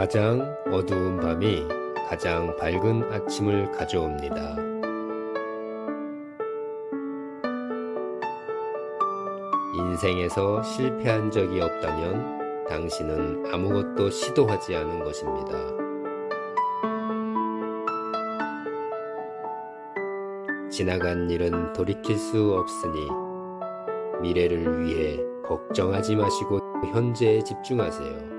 가장 어두운 밤이 가장 밝은 아침을 가져옵니다. 인생에서 실패한 적이 없다면 당신은 아무것도 시도하지 않은 것입니다. 지나간 일은 돌이킬 수 없으니 미래를 위해 걱정하지 마시고 현재에 집중하세요.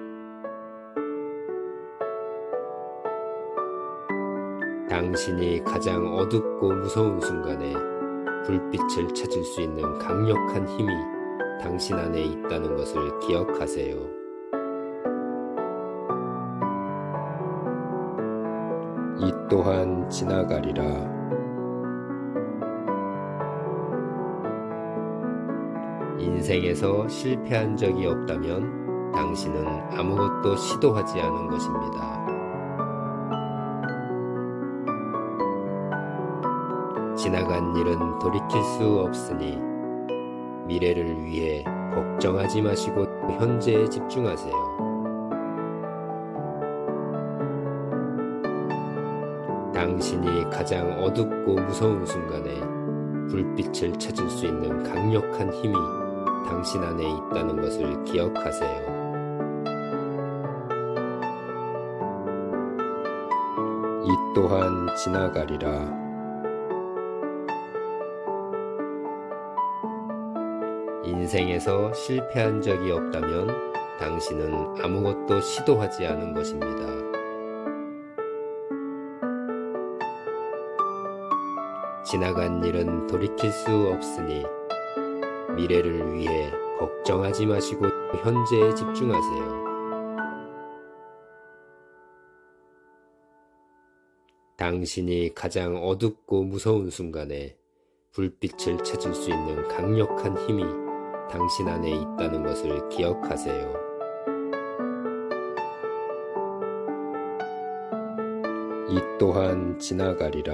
당신이 가장 어둡고 무서운 순간에 불빛을 찾을 수 있는 강력한 힘이 당신 안에 있다는 것을 기억하세요. 이 또한 지나가리라. 인생에서 실패한 적이 없다면 당신은 아무것도 시도하지 않은 것입니다. 지나간 일은 돌이킬 수 없으니 미래를 위해 걱정하지 마시고 현재에 집중하세요. 당신이 가장 어둡고 무서운 순간에 불빛을 찾을 수 있는 강력한 힘이 당신 안에 있다는 것을 기억하세요. 이 또한 지나가리라. 인생에서 실패한 적이 없다면 당신은 아무것도 시도하지 않은 것입니다. 지나간 일은 돌이킬 수 없으니 미래를 위해 걱정하지 마시고 현재에 집중하세요. 당신이 가장 어둡고 무서운 순간에 불빛을 찾을 수 있는 강력한 힘이 당신 안에 있다는 것을 기억하세요. 이 또한 지나가리라.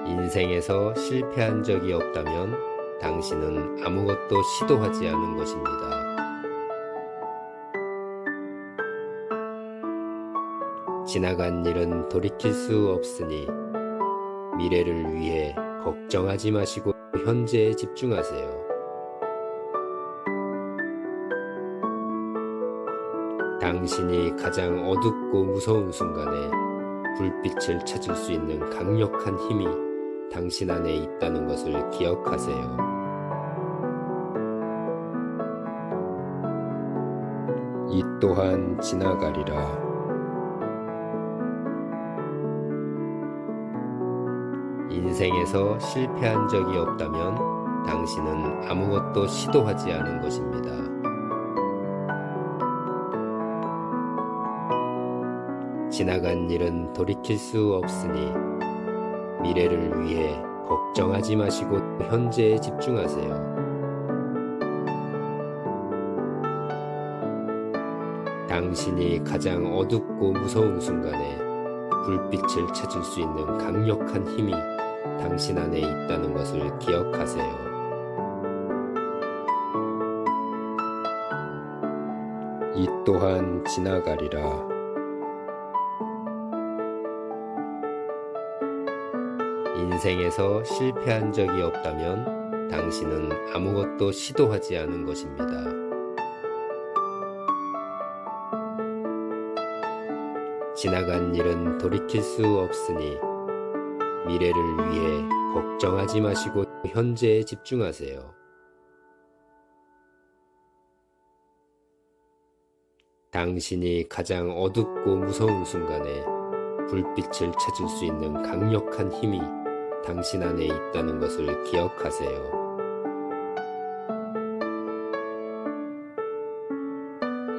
인생에서 실패한 적이 없다면 당신은 아무것도 시도하지 않은 것입니다. 지나간 일은 돌이킬 수 없으니 미래를 위해 걱정하지 마시고 현재에 집중하세요. 당신이 가장 어둡고 무서운 순간에 불빛을 찾을 수 있는 강력한 힘이 당신 안에 있다는 것을 기억하세요. 이 또한 지나가리라. 인생에서 실패한 적이 없다면 당신은 아무것도 시도하지 않은 것입니다. 지나간 일은 돌이킬 수 없으니 미래를 위해 걱정하지 마시고 현재에 집중하세요. 당신이 가장 어둡고 무서운 순간에 불빛을 찾을 수 있는 강력한 힘이 당신 안에 있다는 것을 기억하세요. 이 또한 지나가리라. 인생에서 실패한 적이 없다면 당신은 아무것도 시도하지 않은 것입니다. 지나간 일은 돌이킬 수 없으니 미래를 위해 걱정하지 마시고 현재에 집중하세요. 당신이 가장 어둡고 무서운 순간에 불빛을 찾을 수 있는 강력한 힘이 당신 안에 있다는 것을 기억하세요.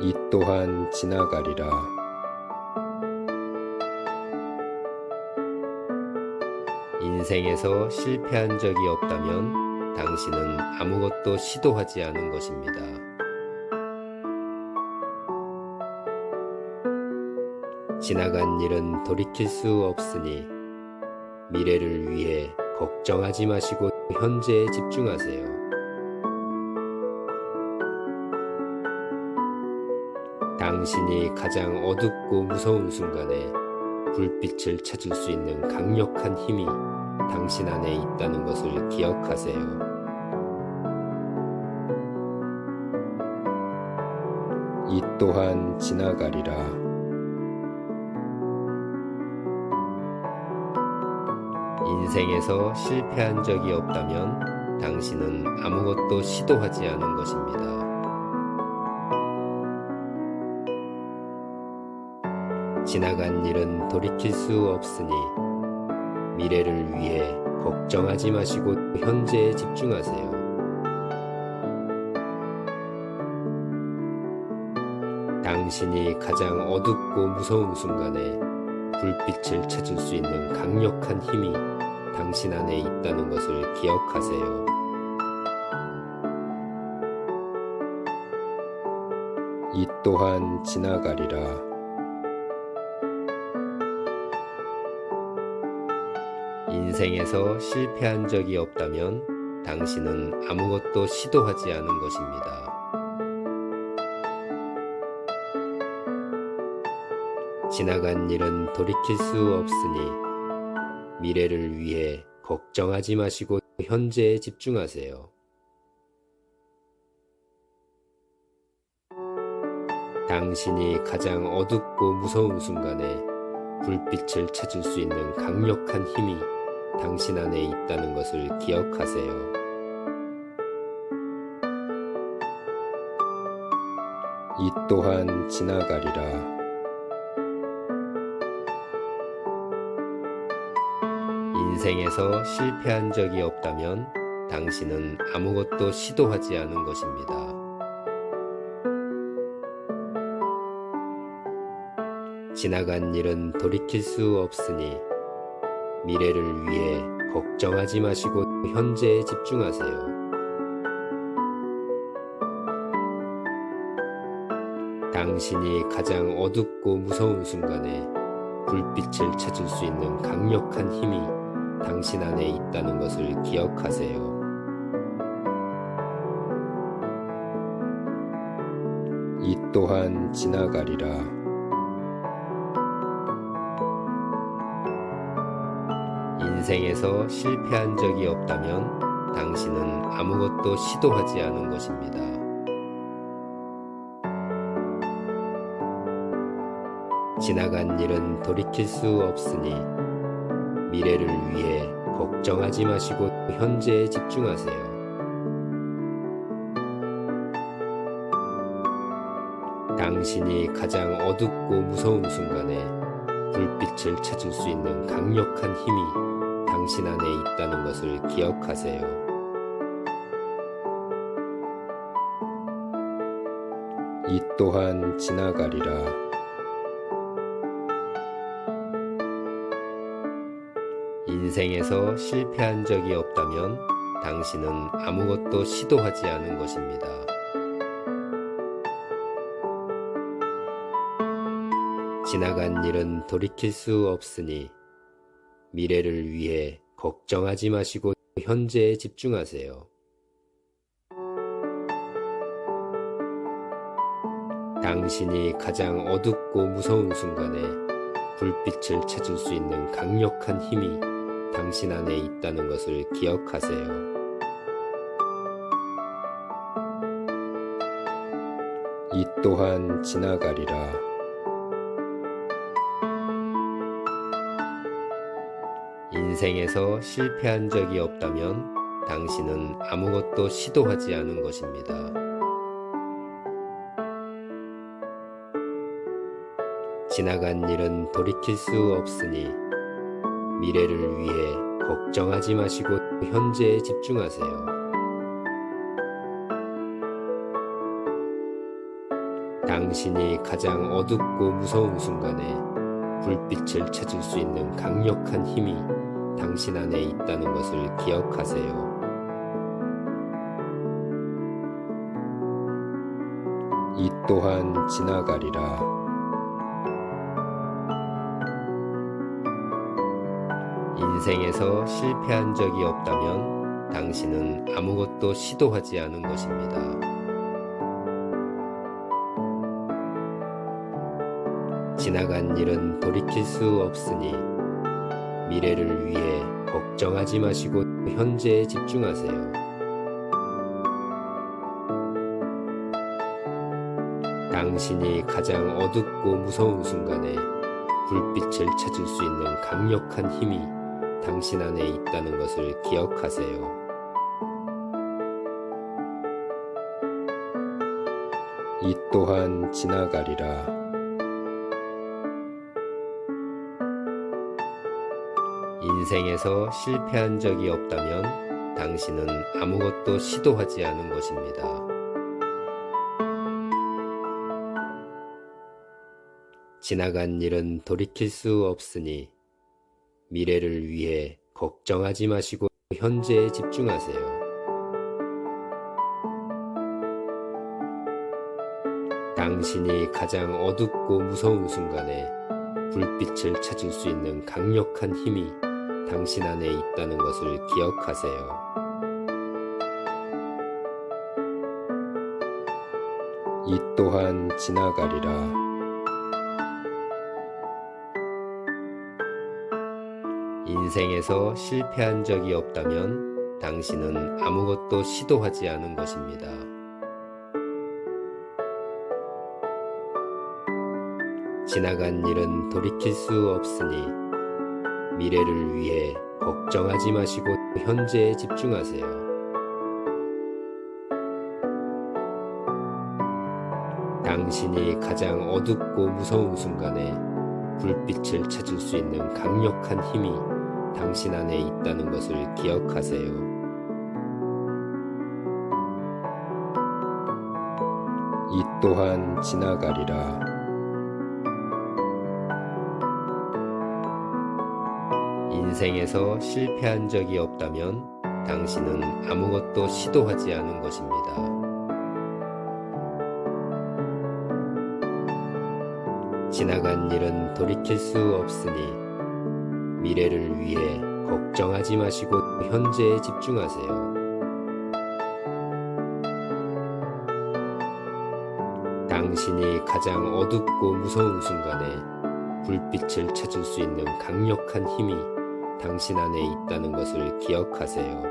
이 또한 지나가리라. 인생에서 실패한 적이 없다면 당신은 아무것도 시도하지 않은 것입니다. 지나간 일은 돌이킬 수 없으니 미래를 위해 걱정하지 마시고 현재에 집중하세요. 당신이 가장 어둡고 무서운 순간에 불빛을 찾을 수 있는 강력한 힘이 당신 안에 있다는 것을 기억하세요. 이 또한 지나가리라. 인생에서 실패한 적이 없다면 당신은 아무것도 시도하지 않은 것입니다. 지나간 일은 돌이킬 수 없으니 미래를 위해 걱정하지 마시고 현재에 집중하세요. 당신이 가장 어둡고 무서운 순간에 불빛을 찾을 수 있는 강력한 힘이 당신 안에 있다는 것을 기억하세요. 이 또한 지나가리라. 인생에서 실패한 적이 없다면 당신은 아무것도 시도하지 않은 것입니다. 지나간 일은 돌이킬 수 없으니 미래를 위해 걱정하지 마시고 현재에 집중하세요. 당신이 가장 어둡고 무서운 순간에 불빛을 찾을 수 있는 강력한 힘이 당신 안에 있다는 것을 기억하세요. 이 또한 지나가리라. 인생에서 실패한 적이 없다면 당신은 아무것도 시도하지 않은 것입니다. 지나간 일은 돌이킬 수 없으니 미래를 위해 걱정하지 마시고 현재에 집중하세요. 당신이 가장 어둡고 무서운 순간에 불빛을 찾을 수 있는 강력한 힘이 당신 안에 있다는 것을 기억하세요. 이 또한 지나가리라. 인생에서 실패한 적이 없다면 당신은 아무것도 시도하지 않은 것입니다. 지나간 일은 돌이킬 수 없으니 미래를 위해 걱정하지 마시고 현재에 집중하세요. 당신이 가장 어둡고 무서운 순간에 불빛을 찾을 수 있는 강력한 힘이 당신 안에 있다는 것을 기억하세요. 이 또한 지나가리라. 인생에서 실패한 적이 없다면 당신은 아무것도 시도하지 않은 것입니다. 지나간 일은 돌이킬 수 없으니 미래를 위해 걱정하지 마시고 현재에 집중하세요. 당신이 가장 어둡고 무서운 순간에 불빛을 찾을 수 있는 강력한 힘이 당신 안에 있다는 것을 기억하세요. 이 또한 지나가리라. 인생에서 실패한 적이 없다면 당신은 아무것도 시도하지 않은 것입니다. 지나간 일은 돌이킬 수 없으니 미래를 위해 걱정하지 마시고 현재에 집중하세요. 당신이 가장 어둡고 무서운 순간에 불빛을 찾을 수 있는 강력한 힘이 당신 안에 있다는 것을 기억하세요. 이 또한 지나가리라. 인생에서 실패한 적이 없다면 당신은 아무것도 시도하지 않은 것입니다. 지나간 일은 돌이킬 수 없으니 미래를 위해 걱정하지 마시고 현재에 집중하세요. 당신이 가장 어둡고 무서운 순간에 불빛을 찾을 수 있는 강력한 힘이 당신 안에 있다는 것을 기억하세요. 이 또한 지나가리라. 인생에서 실패한 적이 없다면 당신은 아무것도 시도하지 않은 것입니다. 지나간 일은 돌이킬 수 없으니 미래를 위해 걱정하지 마시고 현재에 집중하세요. 당신이 가장 어둡고 무서운 순간에 불빛을 찾을 수 있는 강력한 힘이 당신 안에 있다는 것을 기억하세요. 이 또한 지나가리라. 인생에서 실패한 적이 없다면 당신은 아무것도 시도하지 않은 것입니다. 지나간 일은 돌이킬 수 없으니 미래를 위해 걱정하지 마시고 현재에 집중하세요. 당신이 가장 어둡고 무서운 순간에 불빛을 찾을 수 있는 강력한 힘이 당신 안에 있다는 것을 기억하세요. 이 또한 지나가리라. 인생에서 실패한 적이 없다면 당신은 아무것도 시도하지 않은 것입니다. 지나간 일은 돌이킬 수 없으니 미래를 위해 걱정하지 마시고 현재에 집중하세요. 당신이 가장 어둡고 무서운 순간에 불빛을 찾을 수 있는 강력한 힘이 당신 안에 있다는 것을 기억하세요.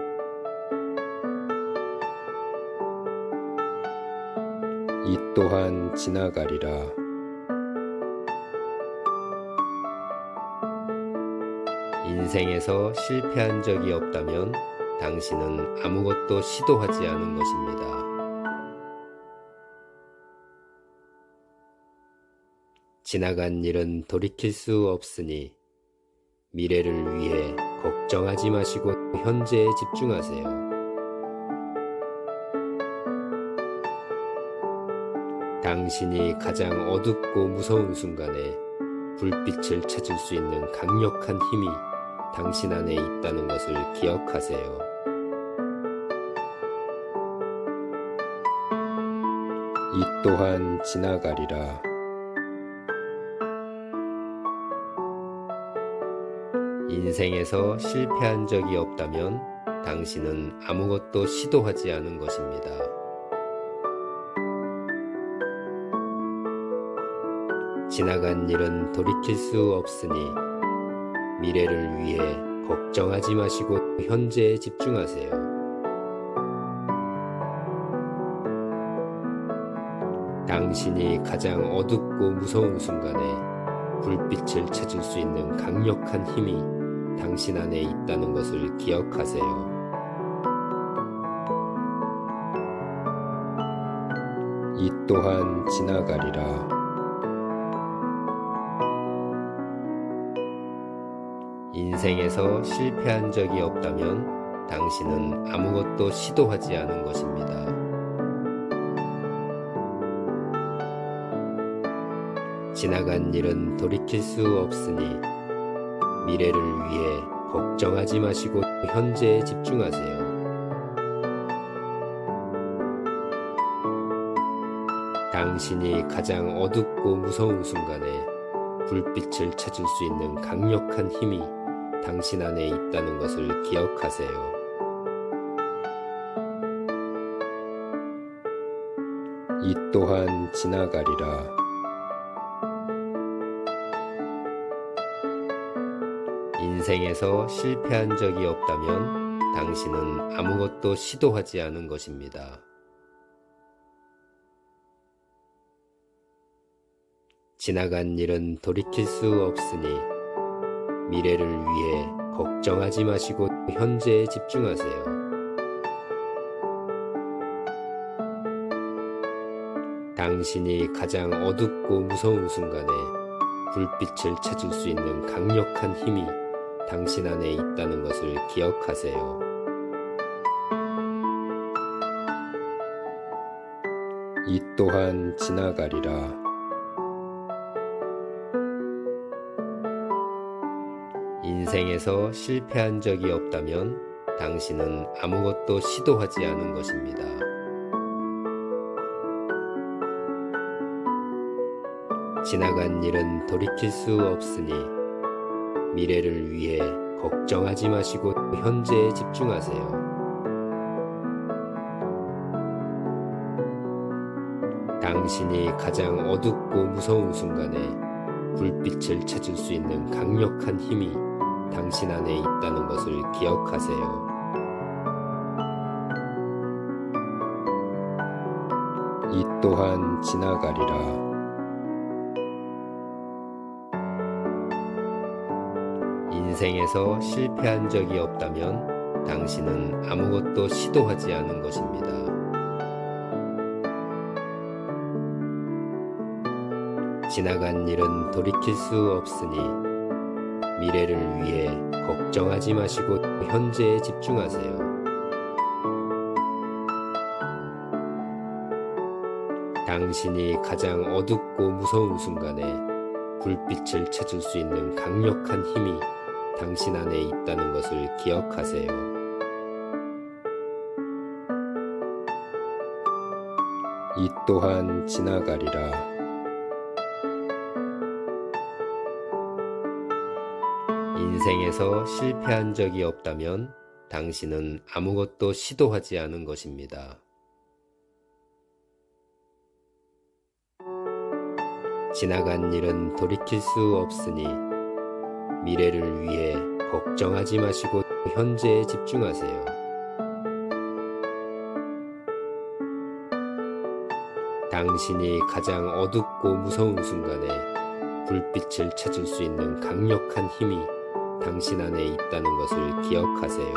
이 또한 지나가리라. 인생에서 실패한 적이 없다면 당신은 아무것도 시도하지 않은 것입니다. 지나간 일은 돌이킬 수 없으니 미래를 위해 걱정하지 마시고 현재에 집중하세요. 당신이 가장 어둡고 무서운 순간에 불빛을 찾을 수 있는 강력한 힘이 당신 안에 있다는 것을 기억하세요. 이 또한 지나가리라. 인생에서 실패한 적이 없다면 당신은 아무것도 시도하지 않은 것입니다. 지나간 일은 돌이킬 수 없으니 미래를 위해 걱정하지 마시고 현재에 집중하세요. 당신이 가장 어둡고 무서운 순간에 불빛을 찾을 수 있는 강력한 힘이 당신 안에 있다는 것을 기억하세요. 이 또한 지나가리라. 인생에서 실패한 적이 없다면 당신은 아무것도 시도하지 않은 것입니다. 지나간 일은 돌이킬 수 없으니 미래를 위해 걱정하지 마시고 현재에 집중하세요. 당신이 가장 어둡고 무서운 순간에 불빛을 찾을 수 있는 강력한 힘이 당신 안에 있다는 것을 기억하세요. 이 또한 지나가리라. 인생에서 실패한 적이 없다면 당신은 아무것도 시도하지 않은 것입니다. 지나간 일은 돌이킬 수 없으니 미래를 위해 걱정하지 마시고 현재에 집중하세요. 당신이 가장 어둡고 무서운 순간에 불빛을 찾을 수 있는 강력한 힘이 당신 안에 있다는 것을 기억하세요. 이 또한 지나가리라. 인생에서 실패한 적이 없다면 당신은 아무것도 시도하지 않은 것입니다. 지나간 일은 돌이킬 수 없으니 미래를 위해 걱정하지 마시고 현재에 집중하세요. 당신이 가장 어둡고 무서운 순간에 불빛을 찾을 수 있는 강력한 힘이 당신 안에 있다는 것을 기억하세요. 이 또한 지나가리라. 인생에서 실패한 적이 없다면 당신은 아무것도 시도하지 않은 것입니다. 지나간 일은 돌이킬 수 없으니 미래를 위해 걱정하지 마시고 현재에 집중하세요. 당신이 가장 어둡고 무서운 순간에 불빛을 찾을 수 있는 강력한 힘이 당신 안에 있다는 것을 기억하세요. 이 또한 지나가리라. 인생에서 실패한 적이 없다면 당신은 아무것도 시도하지 않은 것입니다. 지나간 일은 돌이킬 수 없으니 미래를 위해 걱정하지 마시고 현재에 집중하세요. 당신이 가장 어둡고 무서운 순간에 불빛을 찾을 수 있는 강력한 힘이 당신 안에 있다는 것을 기억하세요.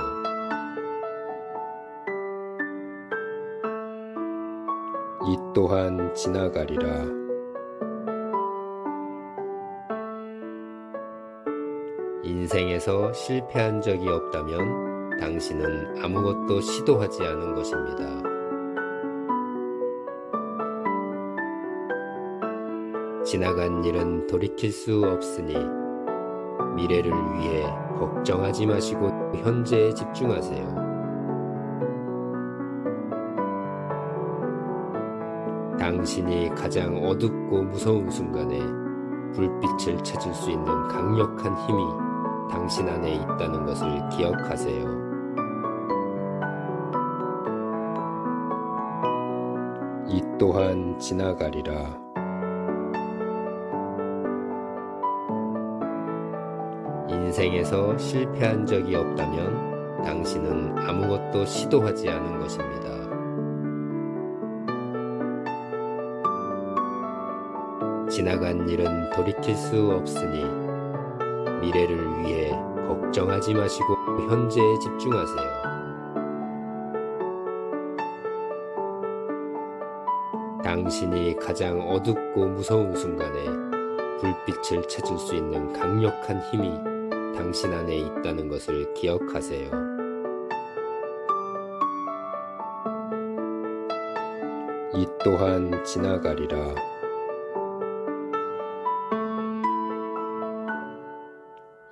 이 또한 지나가리라. 인생에서 실패한 적이 없다면 당신은 아무것도 시도하지 않은 것입니다. 지나간 일은 돌이킬 수 없으니 미래를 위해 걱정하지 마시고 현재에 집중하세요. 당신이 가장 어둡고 무서운 순간에 불빛을 찾을 수 있는 강력한 힘이 당신 안에 있다는 것을 기억하세요. 이 또한 지나가리라. 인생에서 실패한 적이 없다면 당신은 아무것도 시도하지 않은 것입니다. 지나간 일은 돌이킬 수 없으니 미래를 위해 걱정하지 마시고 현재에 집중하세요. 당신이 가장 어둡고 무서운 순간에 불빛을 찾을 수 있는 강력한 힘이 당신 안에 있다는 것을 기억하세요. 이 또한 지나가리라.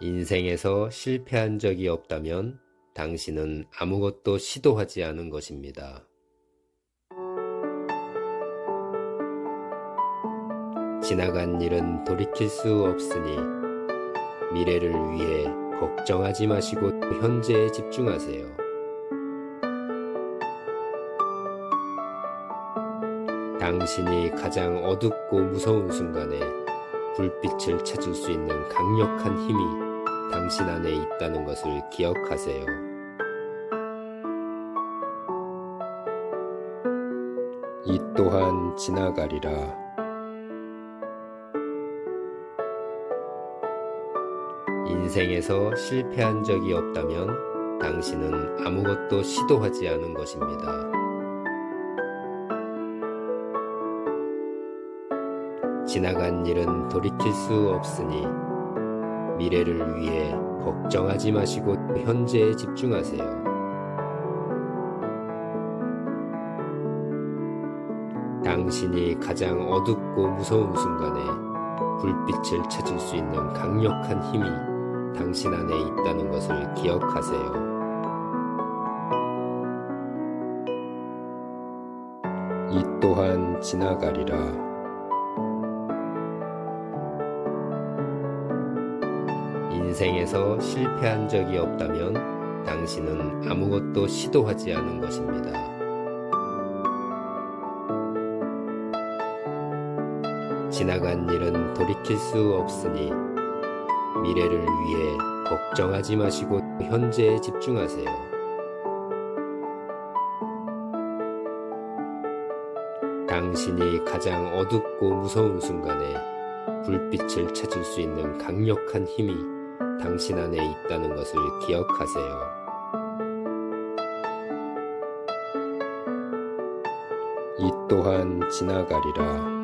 인생에서 실패한 적이 없다면 당신은 아무것도 시도하지 않은 것입니다. 지나간 일은 돌이킬 수 없으니 미래를 위해 걱정하지 마시고 현재에 집중하세요. 당신이 가장 어둡고 무서운 순간에 불빛을 찾을 수 있는 강력한 힘이 당신 안에 있다는 것을 기억하세요. 이 또한 지나가리라. 인생에서 실패한 적이 없다면 당신은 아무것도 시도하지 않은 것입니다. 지나간 일은 돌이킬 수 없으니 미래를 위해 걱정하지 마시고 현재에 집중하세요. 당신이 가장 어둡고 무서운 순간에 불빛을 찾을 수 있는 강력한 힘이 당신 안에 있다는 것을 기억하세요. 이 또한 지나가리라. 인생에서 실패한 적이 없다면 당신은 아무것도 시도하지 않은 것입니다. 지나간 일은 돌이킬 수 없으니 미래를 위해 걱정하지 마시고 현재에 집중하세요. 당신이 가장 어둡고 무서운 순간에 불빛을 찾을 수 있는 강력한 힘이 당신 안에 있다는 것을 기억하세요. 이 또한 지나가리라.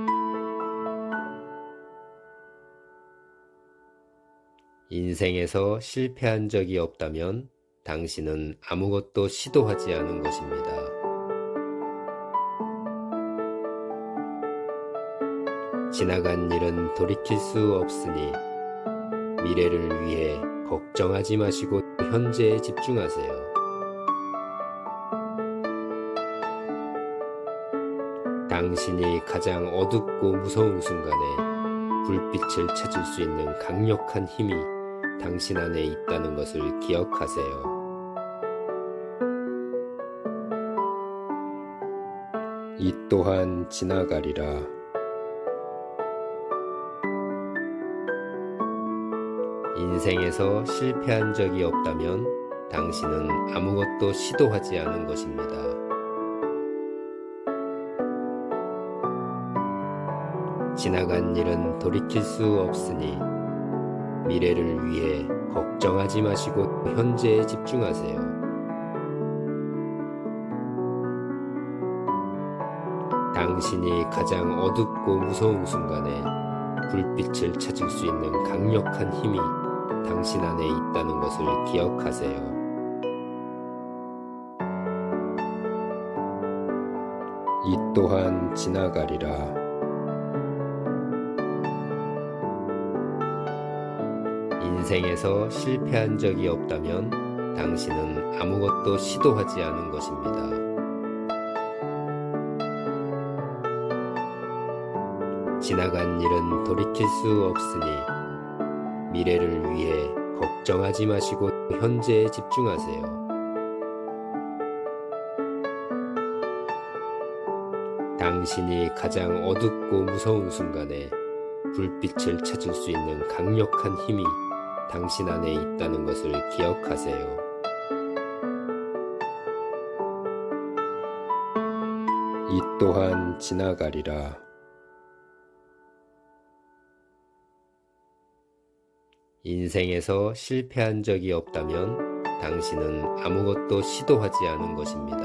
인생에서 실패한 적이 없다면 당신은 아무것도 시도하지 않은 것입니다. 지나간 일은 돌이킬 수 없으니 미래를 위해 걱정하지 마시고 현재에 집중하세요. 당신이 가장 어둡고 무서운 순간에 불빛을 찾을 수 있는 강력한 힘이 당신 안에 있다는 것을 기억하세요. 이 또한 지나가리라. 인생에서 실패한 적이 없다면 당신은 아무것도 시도하지 않은 것입니다. 지나간 일은 돌이킬 수 없으니 미래를 위해 걱정하지 마시고 현재에 집중하세요. 당신이 가장 어둡고 무서운 순간에 불빛을 찾을 수 있는 강력한 힘이 당신 안에 있다는 것을 기억하세요. 이 또한 지나가리라. 인생에서 실패한 적이 없다면 당신은 아무것도 시도하지 않은 것입니다. 지나간 일은 돌이킬 수 없으니 미래를 위해 걱정하지 마시고 현재에 집중하세요. 당신이 가장 어둡고 무서운 순간에 불빛을 찾을 수 있는 강력한 힘이 당신 안에 있다는 것을 기억하세요. 이 또한 지나가리라. 인생에서 실패한 적이 없다면 당신은 아무것도 시도하지 않은 것입니다.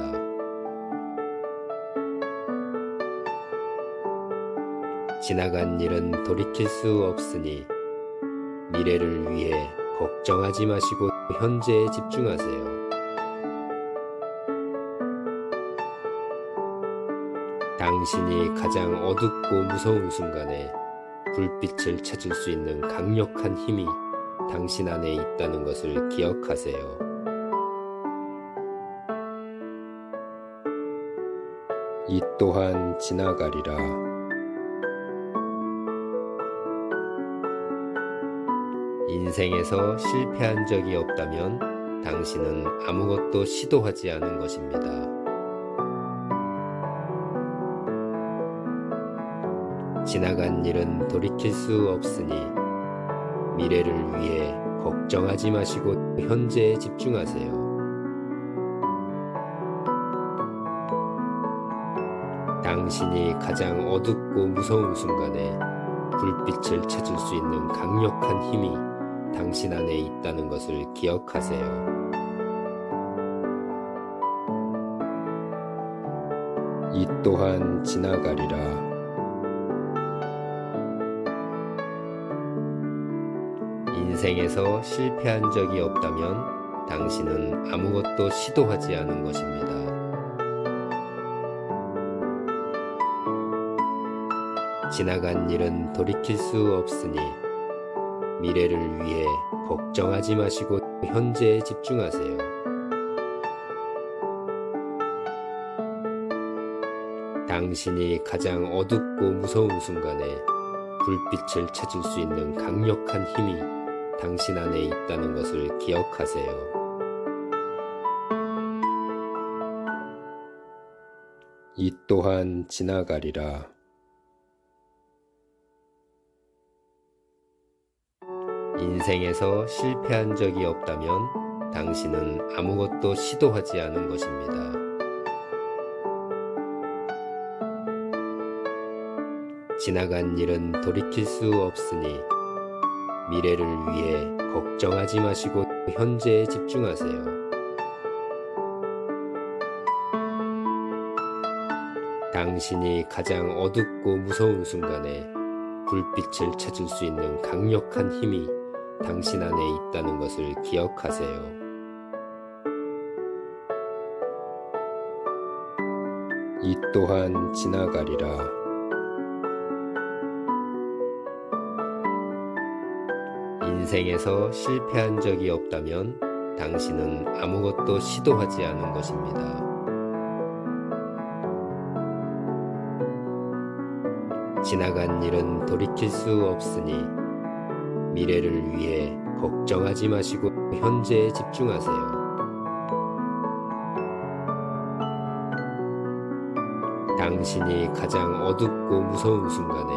지나간 일은 돌이킬 수 없으니 미래를 위해 걱정하지 마시고 현재에 집중하세요. 당신이 가장 어둡고 무서운 순간에 불빛을 찾을 수 있는 강력한 힘이 당신 안에 있다는 것을 기억하세요. 이 또한 지나가리라. 인생에서 실패한 적이 없다면 당신은 아무것도 시도하지 않은 것입니다. 지나간 일은 돌이킬 수 없으니 미래를 위해 걱정하지 마시고 현재에 집중하세요. 당신이 가장 어둡고 무서운 순간에 불빛을 찾을 수 있는 강력한 힘이 당신 안에 있다는 것을 기억하세요. 이 또한 지나가리라. 인생에서 실패한 적이 없다면 당신은 아무것도 시도하지 않은 것입니다. 지나간 일은 돌이킬 수 없으니 미래를 위해 걱정하지 마시고 현재에 집중하세요. 당신이 가장 어둡고 무서운 순간에 불빛을 찾을 수 있는 강력한 힘이 당신 안에 있다는 것을 기억하세요. 이 또한 지나가리라. 인생에서 실패한 적이 없다면 당신은 아무것도 시도하지 않은 것입니다. 지나간 일은 돌이킬 수 없으니 미래를 위해 걱정하지 마시고 현재에 집중하세요. 당신이 가장 어둡고 무서운 순간에 불빛을 찾을 수 있는 강력한 힘이 당신 안에 있다는 것을 기억하세요. 이 또한 지나가리라. 인생에서 실패한 적이 없다면 당신은 아무것도 시도하지 않은 것입니다. 지나간 일은 돌이킬 수 없으니 미래를 위해 걱정하지 마시고 현재에 집중하세요. 당신이 가장 어둡고 무서운 순간에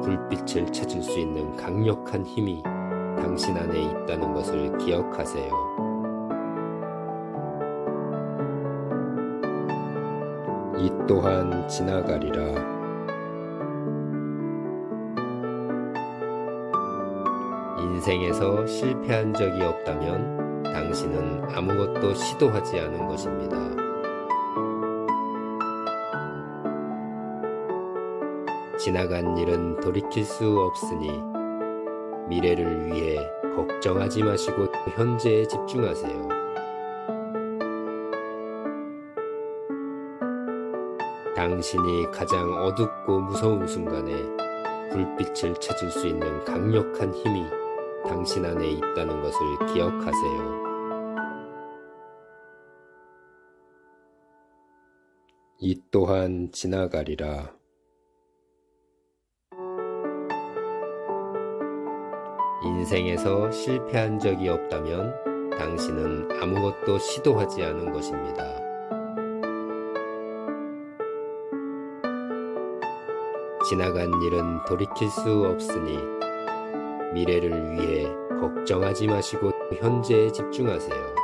불빛을 찾을 수 있는 강력한 힘이 당신 안에 있다는 것을 기억하세요. 이 또한 지나가리라. 인생에서 실패한 적이 없다면 당신은 아무것도 시도하지 않은 것입니다. 지나간 일은 돌이킬 수 없으니 미래를 위해 걱정하지 마시고 현재에 집중하세요. 당신이 가장 어둡고 무서운 순간에 불빛을 찾을 수 있는 강력한 힘이 당신 안에 있다는 것을 기억하세요. 이 또한 지나가리라. 인생에서 실패한 적이 없다면 당신은 아무것도 시도하지 않은 것입니다. 지나간 일은 돌이킬 수 없으니 미래를 위해 걱정하지 마시고 현재에 집중하세요.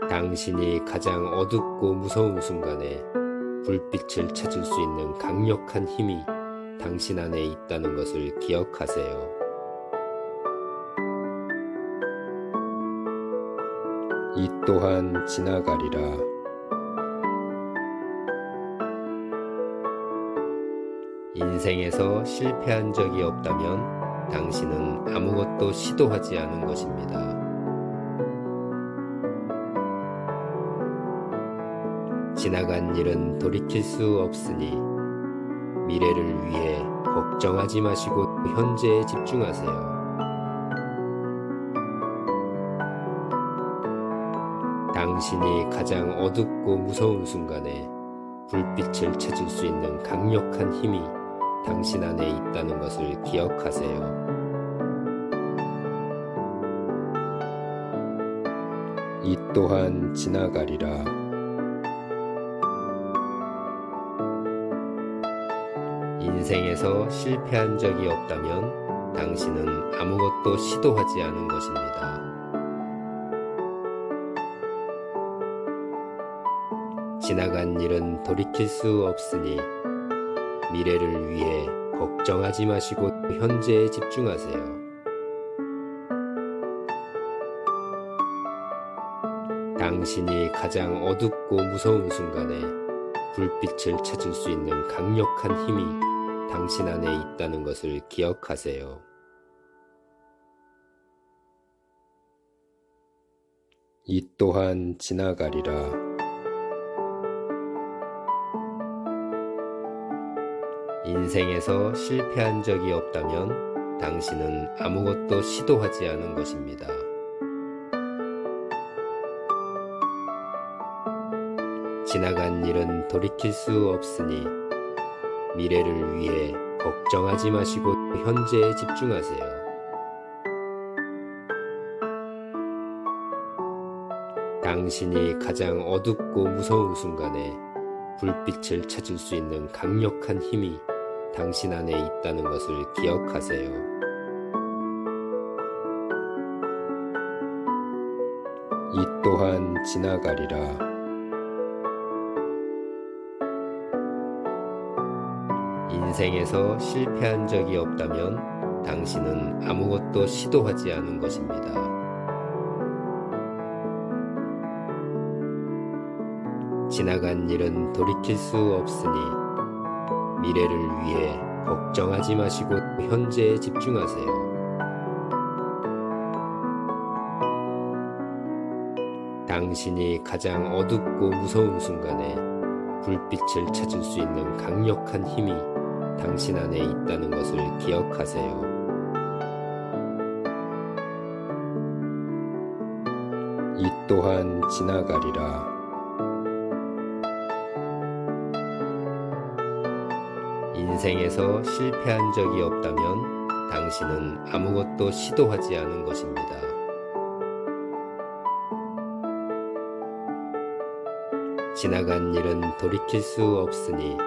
당신이 가장 어둡고 무서운 순간에 불빛을 찾을 수 있는 강력한 힘이 당신 안에 있다는 것을 기억하세요. 이 또한 지나가리라. 인생에서 실패한 적이 없다면 당신은 아무것도 시도하지 않은 것입니다. 지나간 일은 돌이킬 수 없으니 미래를 위해 걱정하지 마시고 현재에 집중하세요. 당신이 가장 어둡고 무서운 순간에 불빛을 찾을 수 있는 강력한 힘이 당신 안에 있다는 것을 기억하세요. 이 또한 지나가리라. 인생에서 실패한 적이 없다면 당신은 아무것도 시도하지 않은 것입니다. 지나간 일은 돌이킬 수 없으니 미래를 위해 걱정하지 마시고 현재에 집중하세요. 당신이 가장 어둡고 무서운 순간에 불빛을 찾을 수 있는 강력한 힘이 당신 안에 있다는 것을 기억하세요. 이 또한 지나가리라. 인생에서 실패한 적이 없다면 당신은 아무것도 시도하지 않은 것입니다. 지나간 일은 돌이킬 수 없으니 미래를 위해 걱정하지 마시고 현재에 집중하세요. 당신이 가장 어둡고 무서운 순간에 불빛을 찾을 수 있는 강력한 힘이 당신 안에 있다는 것을 기억하세요. 이 또한 지나가리라. 인생에서 실패한 적이 없다면 당신은 아무것도 시도하지 않은 것입니다. 지나간 일은 돌이킬 수 없으니 미래를 위해 걱정하지 마시고 현재에 집중하세요. 당신이 가장 어둡고 무서운 순간에 불빛을 찾을 수 있는 강력한 힘이 당신 안에 있다는 것을 기억하세요. 이 또한 지나가리라. 인생에서 실패한 적이 없다면 당신은 아무것도 시도하지 않은 것입니다. 지나간 일은 돌이킬 수 없으니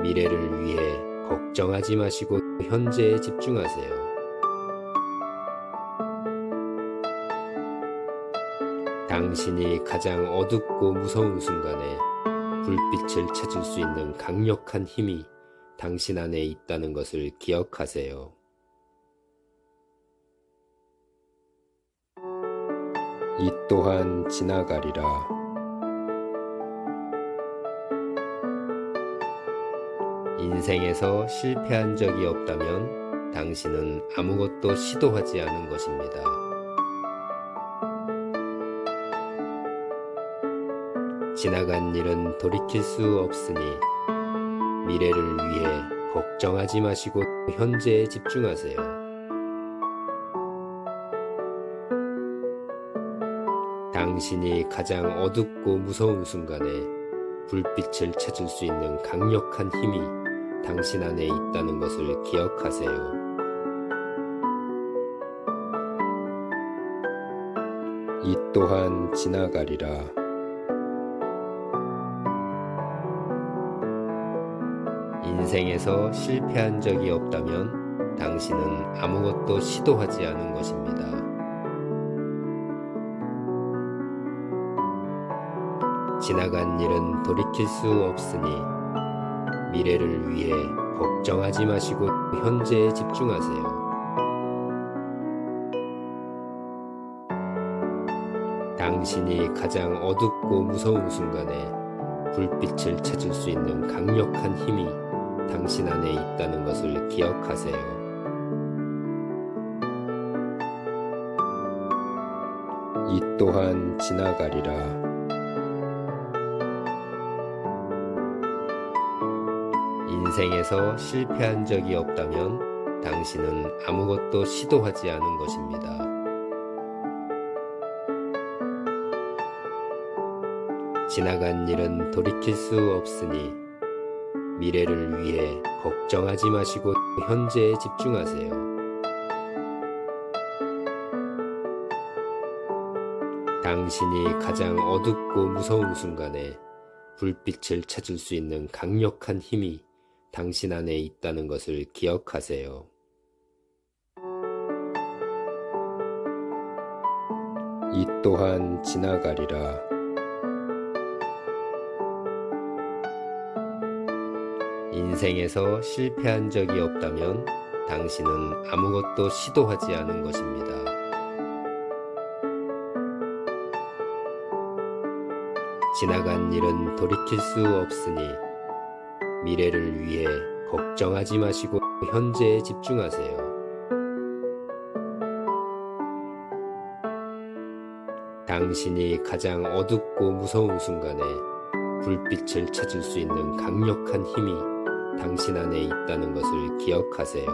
미래를 위해 걱정하지 마시고 현재에 집중하세요. 당신이 가장 어둡고 무서운 순간에 불빛을 찾을 수 있는 강력한 힘이 당신 안에 있다는 것을 기억하세요. 이 또한 지나가리라. 인생에서 실패한 적이 없다면 당신은 아무것도 시도하지 않은 것입니다. 지나간 일은 돌이킬 수 없으니 미래를 위해 걱정하지 마시고 현재에 집중하세요. 당신이 가장 어둡고 무서운 순간에 불빛을 찾을 수 있는 강력한 힘이 당신 안에 있다는 것을 기억하세요. 이 또한 지나가리라. 인생에서 실패한 적이 없다면 당신은 아무것도 시도하지 않은 것입니다. 지나간 일은 돌이킬 수 없으니 미래를 위해 걱정하지 마시고 현재에 집중하세요. 당신이 가장 어둡고 무서운 순간에 불빛을 찾을 수 있는 강력한 힘이 당신 안에 있다는 것을 기억하세요. 이 또한 지나가리라. 인생에서 실패한 적이 없다면 당신은 아무것도 시도하지 않은 것입니다. 지나간 일은 돌이킬 수 없으니 미래를 위해 걱정하지 마시고 현재에 집중하세요. 당신이 가장 어둡고 무서운 순간에 불빛을 찾을 수 있는 강력한 힘이 당신 안에 있다는 것을 기억하세요. 이 또한 지나가리라. 인생에서 실패한 적이 없다면 당신은 아무것도 시도하지 않은 것입니다. 지나간 일은 돌이킬 수 없으니 미래를 위해 걱정하지 마시고 현재에 집중하세요. 당신이 가장 어둡고 무서운 순간에 불빛을 찾을 수 있는 강력한 힘이 당신 안에 있다는 것을 기억하세요.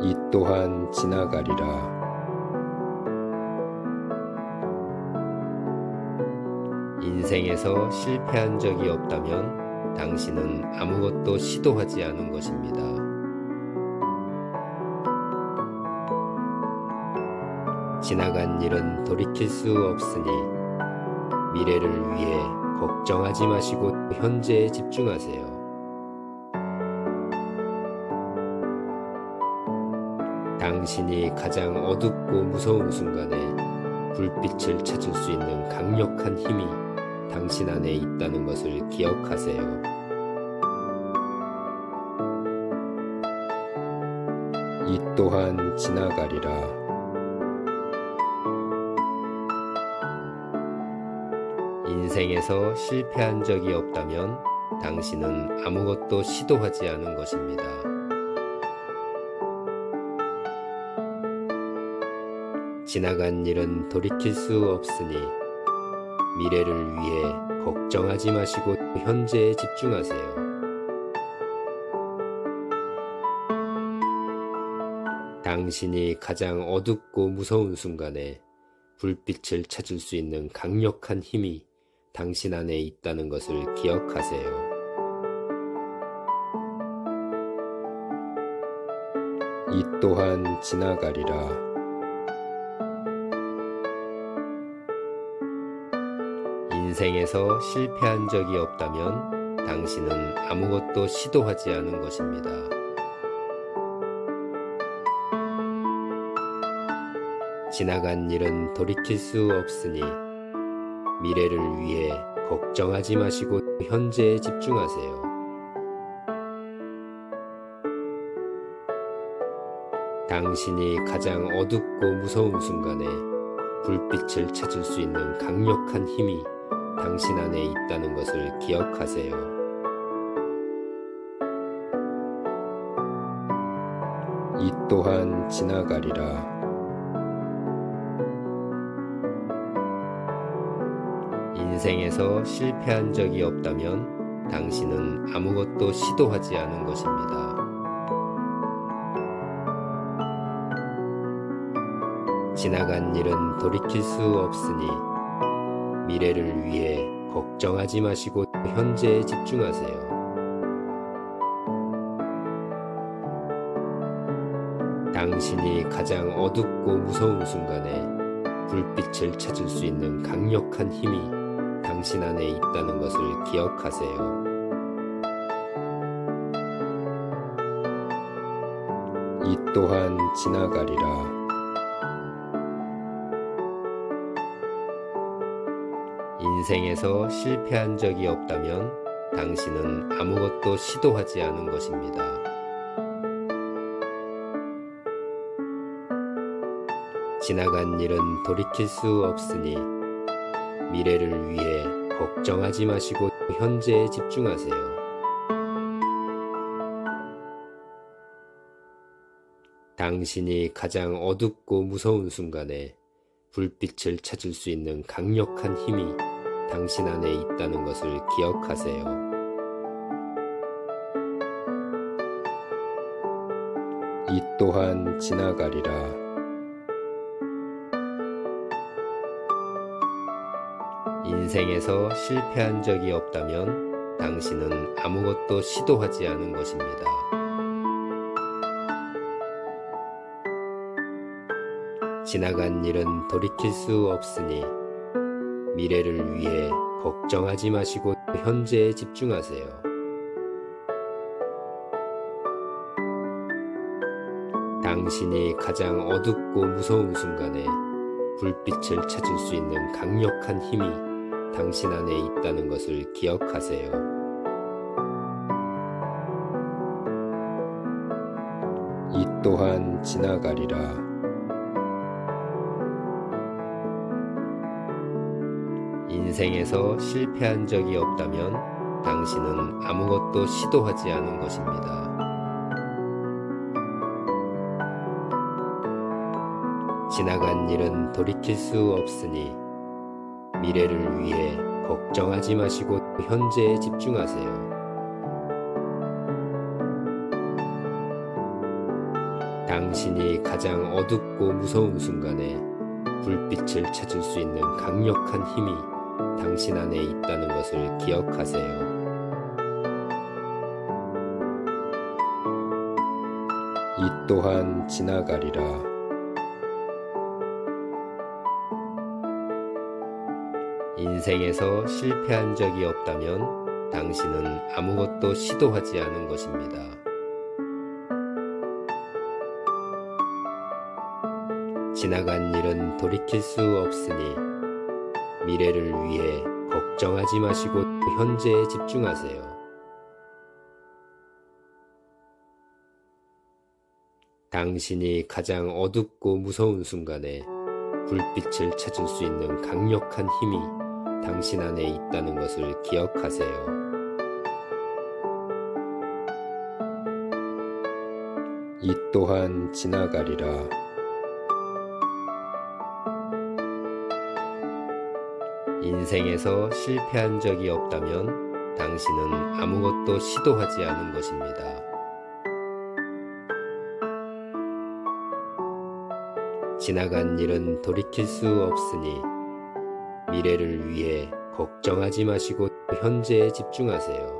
이 또한 지나가리라. 인생에서 실패한 적이 없다면 당신은 아무것도 시도하지 않은 것입니다. 지나간 일은 돌이킬 수 없으니 미래를 위해 걱정하지 마시고 현재에 집중하세요. 당신이 가장 어둡고 무서운 순간에 불빛을 찾을 수 있는 강력한 힘이 당신 안에 있다는 것을 기억하세요. 이 또한 지나가리라. 인생에서 실패한 적이 없다면 당신은 아무것도 시도하지 않은 것입니다. 지나간 일은 돌이킬 수 없으니 미래를 위해 걱정하지 마시고 현재에 집중하세요. 당신이 가장 어둡고 무서운 순간에 불빛을 찾을 수 있는 강력한 힘이 당신 안에 있다는 것을 기억하세요. 이 또한 지나가리라. 인생에서 실패한 적이 없다면 당신은 아무것도 시도하지 않은 것입니다. 지나간 일은 돌이킬 수 없으니 미래를 위해 걱정하지 마시고 현재에 집중하세요. 당신이 가장 어둡고 무서운 순간에 불빛을 찾을 수 있는 강력한 힘이 당신 안에 있다는 것을 기억하세요. 이 또한 지나가리라. 인생에서 실패한 적이 없다면 당신은 아무것도 시도하지 않은 것입니다. 지나간 일은 돌이킬 수 없으니 미래를 위해 걱정하지 마시고 현재에 집중하세요. 당신이 가장 어둡고 무서운 순간에 불빛을 찾을 수 있는 강력한 힘이 당신 안에 있다는 것을 기억하세요. 이 또한 지나가리라. 인생에서 실패한 적이 없다면 당신은 아무것도 시도하지 않은 것입니다. 지나간 일은 돌이킬 수 없으니 미래를 위해 걱정하지 마시고 현재에 집중하세요. 당신이 가장 어둡고 무서운 순간에 불빛을 찾을 수 있는 강력한 힘이 당신 안에 있다는 것을 기억하세요. 이 또한 지나가리라. 인생에서 실패한 적이 없다면 당신은 아무것도 시도하지 않은 것입니다. 지나간 일은 돌이킬 수 없으니 미래를 위해 걱정하지 마시고 현재에 집중하세요. 당신이 가장 어둡고 무서운 순간에 불빛을 찾을 수 있는 강력한 힘이 당신 안에 있다는 것을 기억하세요. 이 또한 지나가리라. 인생에서 실패한 적이 없다면 당신은 아무것도 시도하지 않은 것입니다. 지나간 일은 돌이킬 수 없으니 미래를 위해 걱정하지 마시고 현재에 집중하세요. 당신이 가장 어둡고 무서운 순간에 불빛을 찾을 수 있는 강력한 힘이 당신 안에 있다는 것을 기억하세요. 이 또한 지나가리라. 인생에서 실패한 적이 없다면 당신은 아무것도 시도하지 않은 것입니다. 지나간 일은 돌이킬 수 없으니 미래를 위해 걱정하지 마시고 현재에 집중하세요. 당신이 가장 어둡고 무서운 순간에 불빛을 찾을 수 있는 강력한 힘이 당신 안에 있다는 것을 기억하세요. 이 또한 지나가리라. 인생에서 실패한 적이 없다면 당신은 아무것도 시도하지 않은 것입니다. 지나간 일은 돌이킬 수 없으니 미래를 위해 걱정하지 마시고 현재에 집중하세요.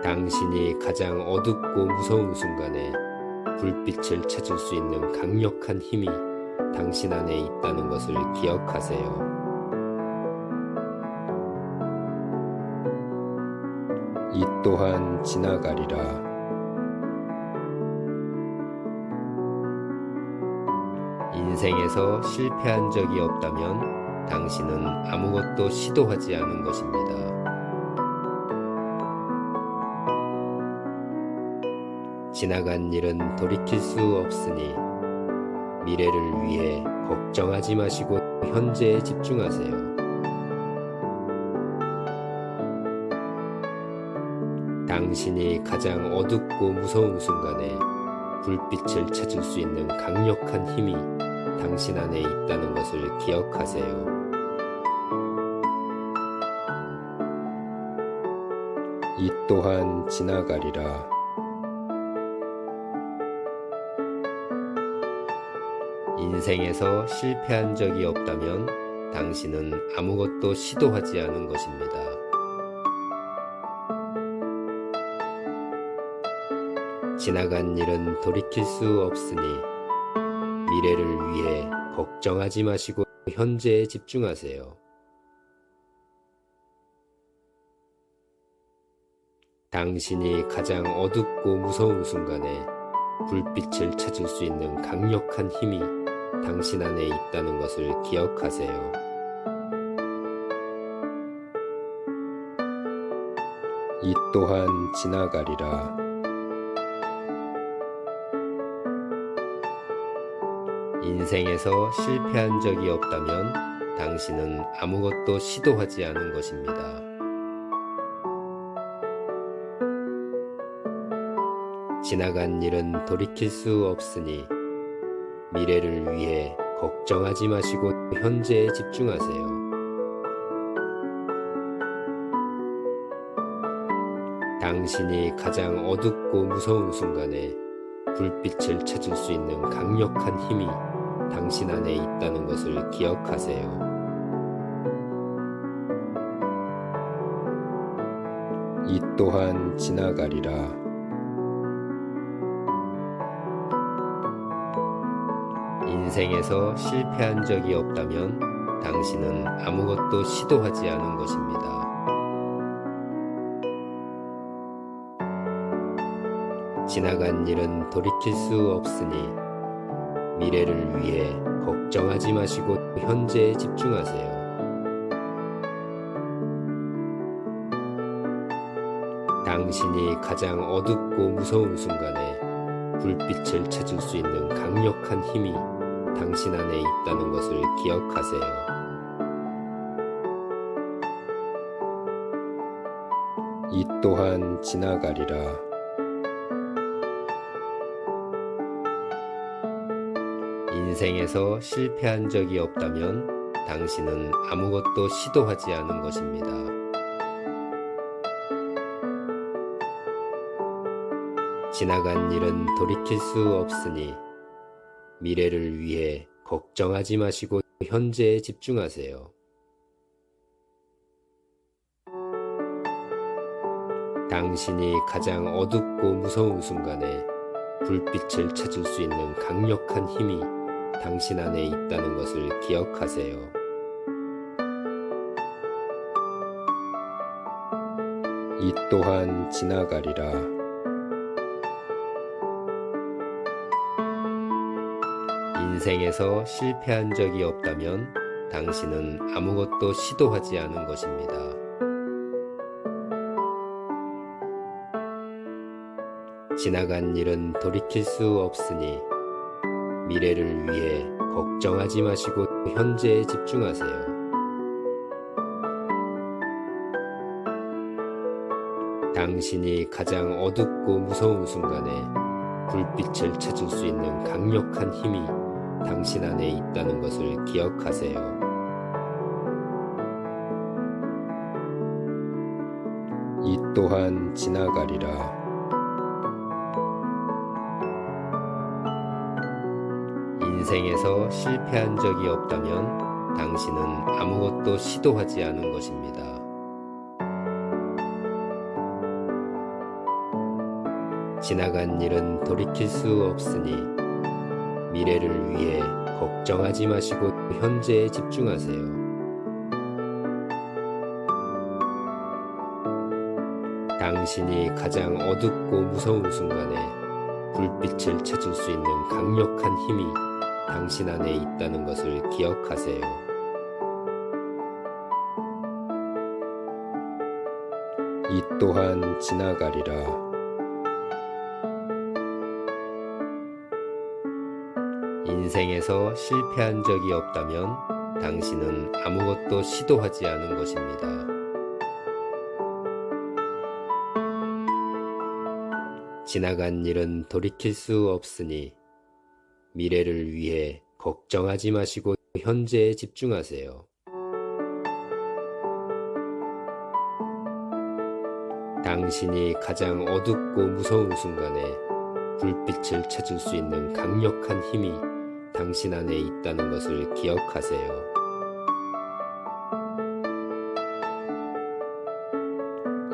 당신이 가장 어둡고 무서운 순간에 불빛을 찾을 수 있는 강력한 힘이 당신 안에 있다는 것을 기억하세요. 이 또한 지나가리라. 인생에서 실패한 적이 없다면 당신은 아무것도 시도하지 않은 것입니다. 지나간 일은 돌이킬 수 없으니 미래를 위해 걱정하지 마시고 현재에 집중하세요. 당신이 가장 어둡고 무서운 순간에 불빛을 찾을 수 있는 강력한 힘이 당신 안에 있다는 것을 기억하세요. 이 또한 지나가리라. 인생에서 실패한 적이 없다면 당신은 아무것도 시도하지 않은 것입니다. 지나간 일은 돌이킬 수 없으니 미래를 위해 걱정하지 마시고 현재에 집중하세요. 당신이 가장 어둡고 무서운 순간에 불빛을 찾을 수 있는 강력한 힘이 당신 안에 있다는 것을 기억하세요. 이 또한 지나가리라. 인생에서 실패한 적이 없다면 당신은 아무것도 시도하지 않은 것입니다. 지나간 일은 돌이킬 수 없으니 미래를 위해 걱정하지 마시고 현재에 집중하세요. 당신이 가장 어둡고 무서운 순간에 불빛을 찾을 수 있는 강력한 힘이 당신 안에 있다는 것을 기억하세요. 이 또한 지나가리라. 인생에서 실패한 적이 없다면 당신은 아무것도 시도하지 않은 것입니다. 지나간 일은 돌이킬 수 없으니 미래를 위해 걱정하지 마시고 현재에 집중하세요. 당신이 가장 어둡고 무서운 순간에 불빛을 찾을 수 있는 강력한 힘이 당신 안에 있다는 것을 기억하세요. 이 또한 지나가리라. 인생에서 실패한 적이 없다면 당신은 아무것도 시도하지 않은 것입니다. 지나간 일은 돌이킬 수 없으니 미래를 위해 걱정하지 마시고 현재에 집중하세요. 당신이 가장 어둡고 무서운 순간에 불빛을 찾을 수 있는 강력한 힘이 당신 안에 있다는 것을 기억하세요. 이 또한 지나가리라. 인생에서 실패한 적이 없다면 당신은 아무것도 시도하지 않은 것입니다. 지나간 일은 돌이킬 수 없으니 미래를 위해 걱정하지 마시고 현재에 집중하세요. 당신이 가장 어둡고 무서운 순간에 불빛을 찾을 수 있는 강력한 힘이 당신 안에 있다는 것을 기억하세요. 이 또한 지나가리라. 인생에서 실패한 적이 없다면 당신은 아무것도 시도하지 않은 것입니다. 지나간 일은 돌이킬 수 없으니 미래를 위해 걱정하지 마시고 현재에 집중하세요. 당신이 가장 어둡고 무서운 순간에 불빛을 찾을 수 있는 강력한 힘이 당신 안에 있다는 것을 기억하세요. 이 또한 지나가리라. 인생에서 실패한 적이 없다면 당신은 아무것도 시도하지 않은 것입니다. 지나간 일은 돌이킬 수 없으니 미래를 위해 걱정하지 마시고 현재에 집중하세요. 당신이 가장 어둡고 무서운 순간에 불빛을 찾을 수 있는 강력한 힘이 당신 안에 있다는 것을 기억하세요.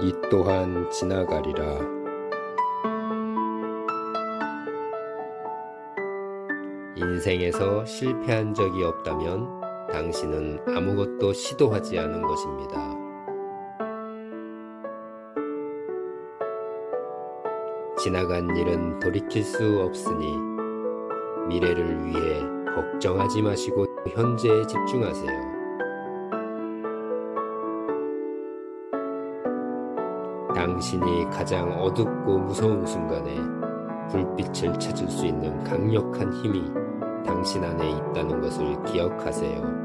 이 또한 지나가리라. 인생에서 실패한 적이 없다면 당신은 아무것도 시도하지 않은 것입니다. 지나간 일은 돌이킬 수 없으니 미래를 위해 걱정하지 마시고 현재에 집중하세요. 당신이 가장 어둡고 무서운 순간에 불빛을 찾을 수 있는 강력한 힘이 당신 안에 있다는 것을 기억하세요.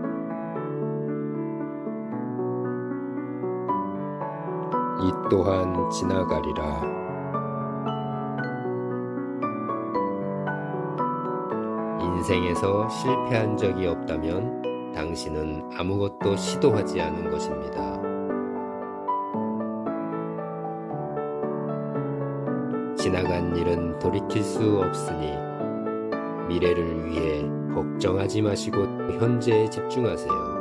이 또한 지나가리라. 인생에서 실패한 적이 없다면 당신은 아무것도 시도하지 않은 것입니다. 지나간 일은 돌이킬 수 없으니 미래를 위해 걱정하지 마시고 현재에 집중하세요.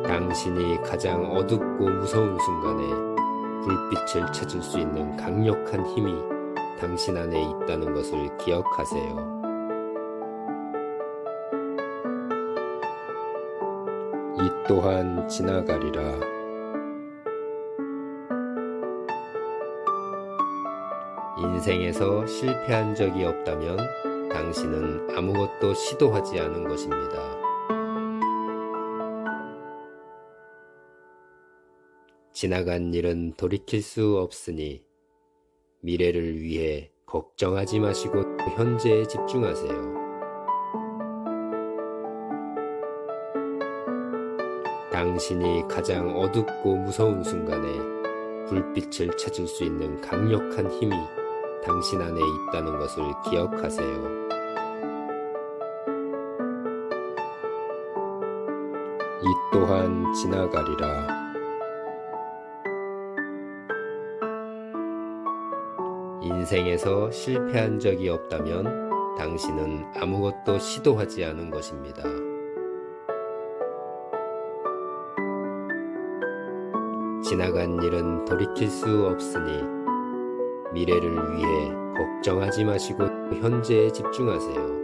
당신이 가장 어둡고 무서운 순간에 불빛을 찾을 수 있는 강력한 힘이 당신 안에 있다는 것을 기억하세요. 이 또한 지나가리라. 인생에서 실패한 적이 없다면 당신은 아무것도 시도하지 않은 것입니다. 지나간 일은 돌이킬 수 없으니 미래를 위해 걱정하지 마시고 현재에 집중하세요. 당신이 가장 어둡고 무서운 순간에 불빛을 찾을 수 있는 강력한 힘이 당신 안에 있다는 것을 기억하세요. 이 또한 지나가리라. 인생에서 실패한 적이 없다면 당신은 아무것도 시도하지 않은 것입니다. 지나간 일은 돌이킬 수 없으니 미래를 위해 걱정하지 마시고 현재에 집중하세요.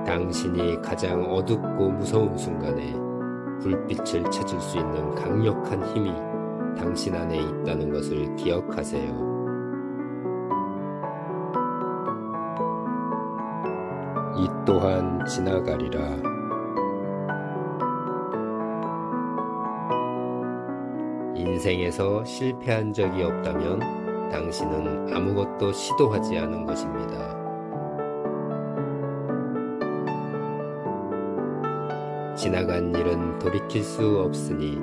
당신이 가장 어둡고 무서운 순간에 불빛을 찾을 수 있는 강력한 힘이 당신 안에 있다는 것을 기억하세요. 이 또한 지나가리라. 인생에서 실패한 적이 없다면 당신은 아무것도 시도하지 않은 것입니다. 지나간 일은 돌이킬 수 없으니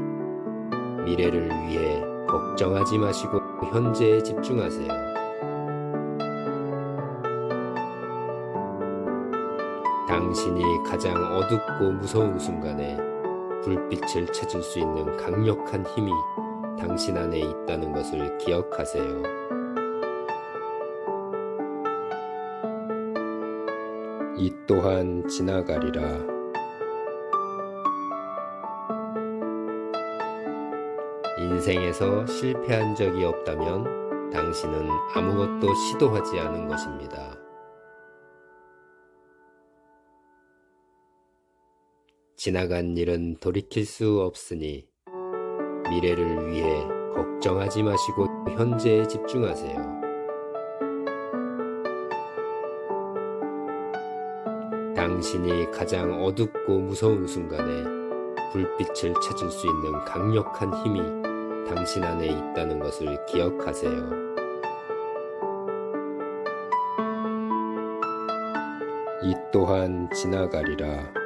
미래를 위해 걱정하지 마시고 현재에 집중하세요. 당신이 가장 어둡고 무서운 순간에 불빛을 찾을 수 있는 강력한 힘이 당신 안에 있다는 것을 기억하세요. 이 또한 지나가리라. 인생에서 실패한 적이 없다면 당신은 아무것도 시도하지 않은 것입니다. 지나간 일은 돌이킬 수 없으니 미래를 위해 걱정하지 마시고 현재에 집중하세요. 당신이 가장 어둡고 무서운 순간에 불빛을 찾을 수 있는 강력한 힘이 당신 안에 있다는 것을 기억하세요. 이 또한 지나가리라.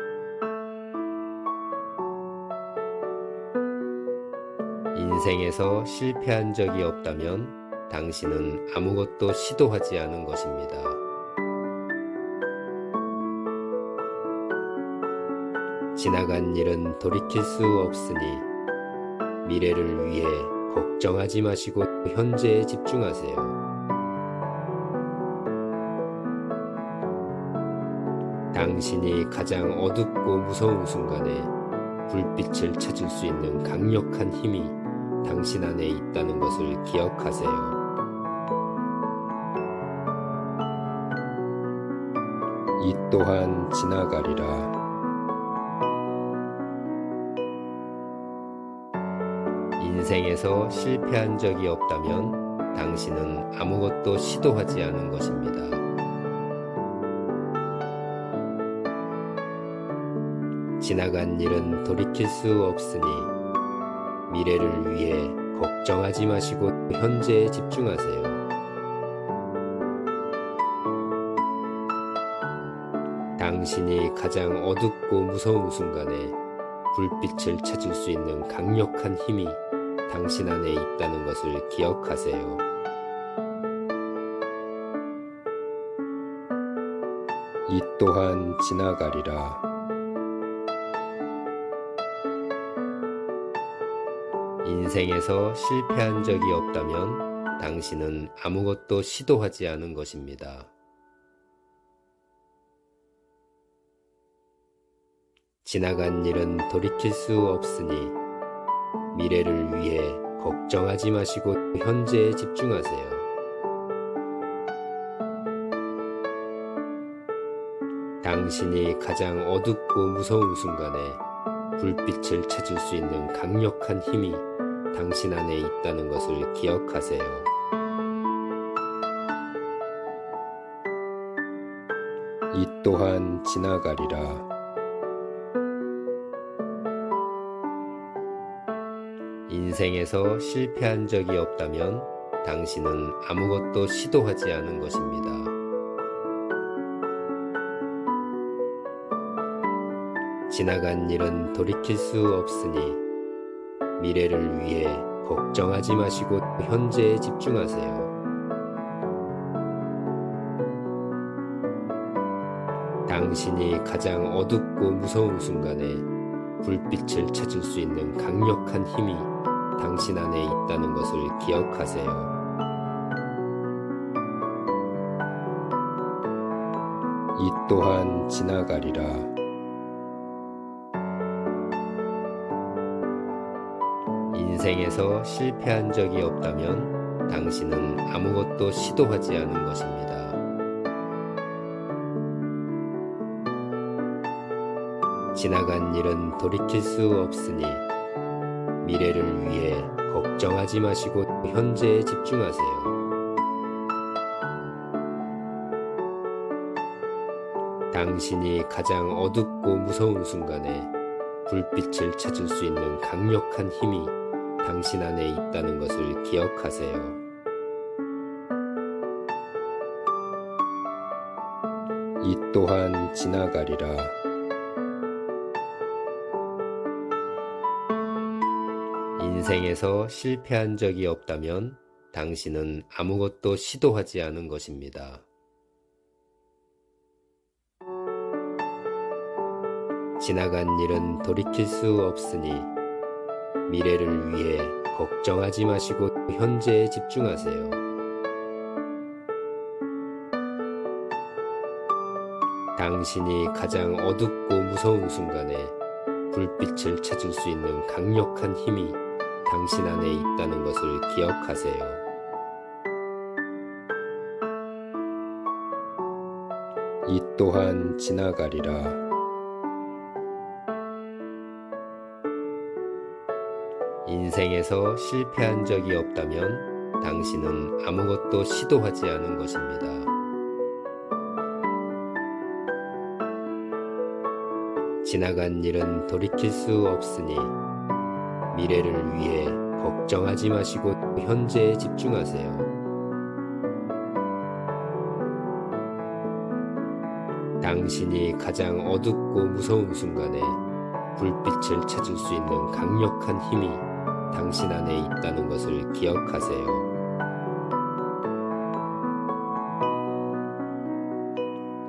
인생에서 실패한 적이 없다면 당신은 아무것도 시도하지 않은 것입니다. 지나간 일은 돌이킬 수 없으니 미래를 위해 걱정하지 마시고 현재에 집중하세요. 당신이 가장 어둡고 무서운 순간에 불빛을 찾을 수 있는 강력한 힘이 당신 안에 있다는 것을 기억하세요. 이 또한 지나가리라. 인생에서 실패한 적이 없다면 당신은 아무것도 시도하지 않은 것입니다. 지나간 일은 돌이킬 수 없으니 미래를 위해 걱정하지 마시고 현재에 집중하세요. 당신이 가장 어둡고 무서운 순간에 불빛을 찾을 수 있는 강력한 힘이 당신 안에 있다는 것을 기억하세요. 이 또한 지나가리라. 인생에서 실패한 적이 없다면 당신은 아무것도 시도하지 않은 것입니다. 지나간 일은 돌이킬 수 없으니 미래를 위해 걱정하지 마시고 현재에 집중하세요. 당신이 가장 어둡고 무서운 순간에 불빛을 찾을 수 있는 강력한 힘이 당신 안에 있다는 것을 기억하세요. 이 또한 지나가리라. 인생에서 실패한 적이 없다면 당신은 아무것도 시도하지 않은 것입니다. 지나간 일은 돌이킬 수 없으니 미래를 위해 걱정하지 마시고 현재에 집중하세요. 당신이 가장 어둡고 무서운 순간에 불빛을 찾을 수 있는 강력한 힘이 당신 안에 있다는 것을 기억하세요. 이 또한 지나가리라. 인생에서 실패한 적이 없다면 당신은 아무것도 시도하지 않은 것입니다. 지나간 일은 돌이킬 수 없으니 미래를 위해 걱정하지 마시고 현재에 집중하세요. 당신이 가장 어둡고 무서운 순간에 불빛을 찾을 수 있는 강력한 힘이 당신 안에 있다는 것을 기억하세요. 이 또한 지나가리라. 인생에서 실패한 적이 없다면 당신은 아무것도 시도하지 않은 것입니다. 지나간 일은 돌이킬 수 없으니 미래를 위해 걱정하지 마시고 현재에 집중하세요. 당신이 가장 어둡고 무서운 순간에 불빛을 찾을 수 있는 강력한 힘이 당신 안에 있다는 것을 기억하세요. 이 또한 지나가리라. 인생에서 실패한 적이 없다면 당신은 아무것도 시도하지 않은 것입니다. 지나간 일은 돌이킬 수 없으니 미래를 위해 걱정하지 마시고 현재에 집중하세요. 당신이 가장 어둡고 무서운 순간에 불빛을 찾을 수 있는 강력한 힘이 당신 안에 있다는 것을 기억하세요.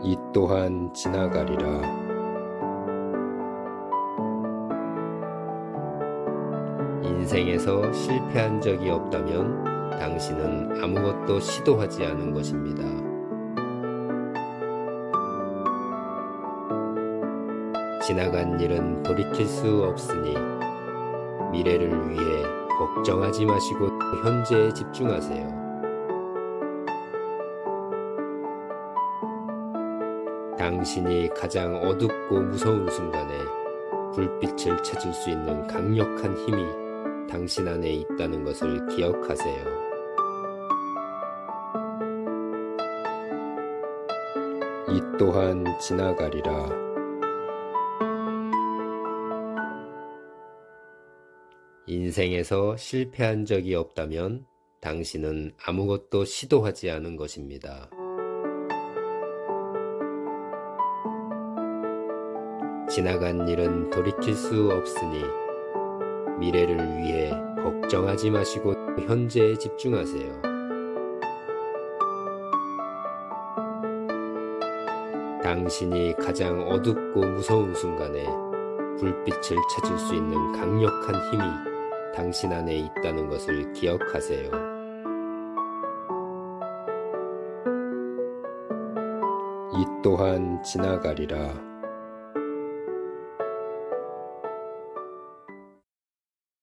이 또한 지나가리라. 인생에서 실패한 적이 없다면 당신은 아무것도 시도하지 않은 것입니다. 지나간 일은 돌이킬 수 없으니 미래를 위해 걱정하지 마시고 현재에 집중하세요. 당신이 가장 어둡고 무서운 순간에 불빛을 찾을 수 있는 강력한 힘이 당신 안에 있다는 것을 기억하세요. 이 또한 지나가리라. 인생에서 실패한 적이 없다면 당신은 아무것도 시도하지 않은 것입니다. 지나간 일은 돌이킬 수 없으니 미래를 위해 걱정하지 마시고 현재에 집중하세요. 당신이 가장 어둡고 무서운 순간에 불빛을 찾을 수 있는 강력한 힘이 당신 안에 있다는 것을 기억하세요. 이 또한 지나가리라.